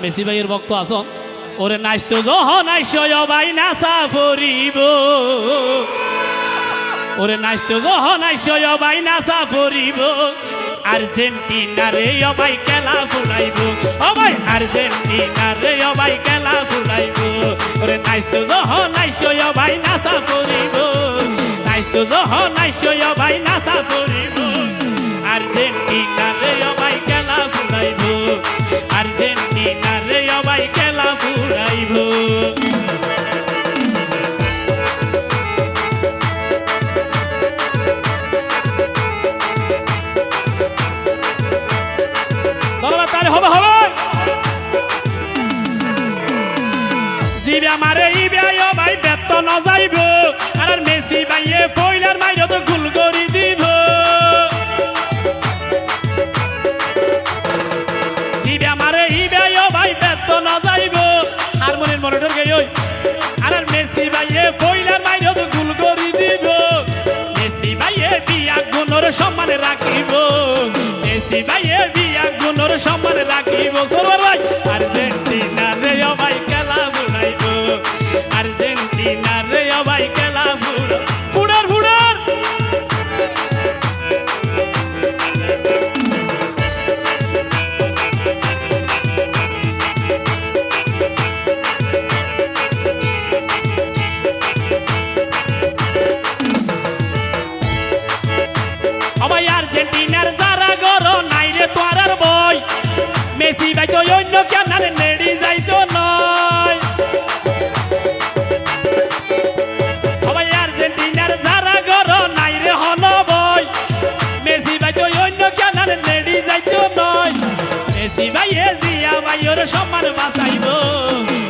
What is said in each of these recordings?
Messi ভাইয়ের ভক্ত আসন ওরে নাচতো যখন আইসয় ভাই নাচা ফরিব ওরে নাচতো যখন আইসয় ভাই নাচা ফরিব আর্জেন্টিনা রে ভাই খেলা ফুলাইব ও ভাই আর্জেন্টিনা রে ভাই খেলা ফুলাইব ওরে নাচতো যখন আইসয় ভাই নাচা ফরিব নাচতো যখন আইসয় ভাই নাচা ফরিব আর্জেন্টিনা রে ভাই খেলা ফুলাইব আর্জেন্টিনা রে ভাই খেলা ফুলাইব হবে হবে জিবে আমারে ইবে ও ভাই বেতন যাইব আর মেসি ভাইয়ে ফইলার মাইরে তো গোল করি দিব জিবে আমারে ইবে ও ভাই বেতন যাইব হারমোনিয়াম মনিটর গে ওই আর মেসি ভাইয়ে ফইলার মাইরে তো গোল করি দিব মেসি ভাইয়ে বিয়া গুণর সম্মান রাখিব মেসি ভাইয়ে বিয়া গুণর সম্মান রাখিব সরবার ভাই আর্জেন্টিনা রে ভাই খেলা ফুলাইব আর্জেন্টিনা রে ভাই খেলা ফুড়ার ফুড়ার ভাই আর্জেন্টিনার যারা গর নাই রে তোয়ার বই মেসি ভাই তো অন্য কেন নেড়ি যাইতো নয় ভাই আর্জেন্টিনার যারা গর নাই রে হন বই মেসি ভাই তো অন্য কেন নেড়ি যাইতো নয় মেসি ভাইয়ে জিয়া ভাইয়ের সম্মান বাঁচাইব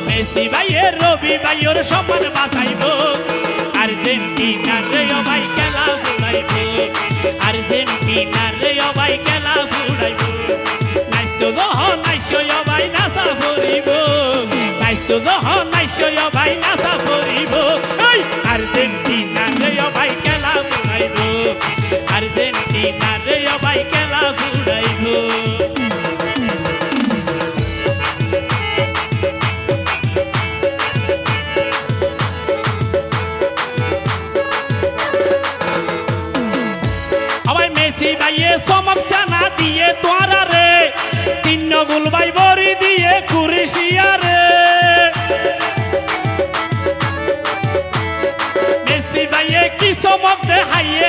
মেসি ভাইয়ে রবি ভাইয়ের সম্মান বাঁচাইব আর্জেন্টিনা রে ভাই খেলা ফুলাইব আর্জেন্টিনা রে ভাই খেলা ফুলাইব নাইতো যখন নাইসয় ভাই নাচা ফরিব নাইতো যখন নাইসয় ভাই নাচা ফরিব আর্জেন্টিনা রে ভাই খেলা ফুলাইব আর্জেন্টিনা রে ভাই খেলা ফুলাইব মেসি ভাইয়ে চমক চানা দিয়ে তোরা রে তিন গোল ভাই বরি দিয়ে কুরিশিয়া রে মেসি ভাইয়ে কি চমক দেখাইয়ে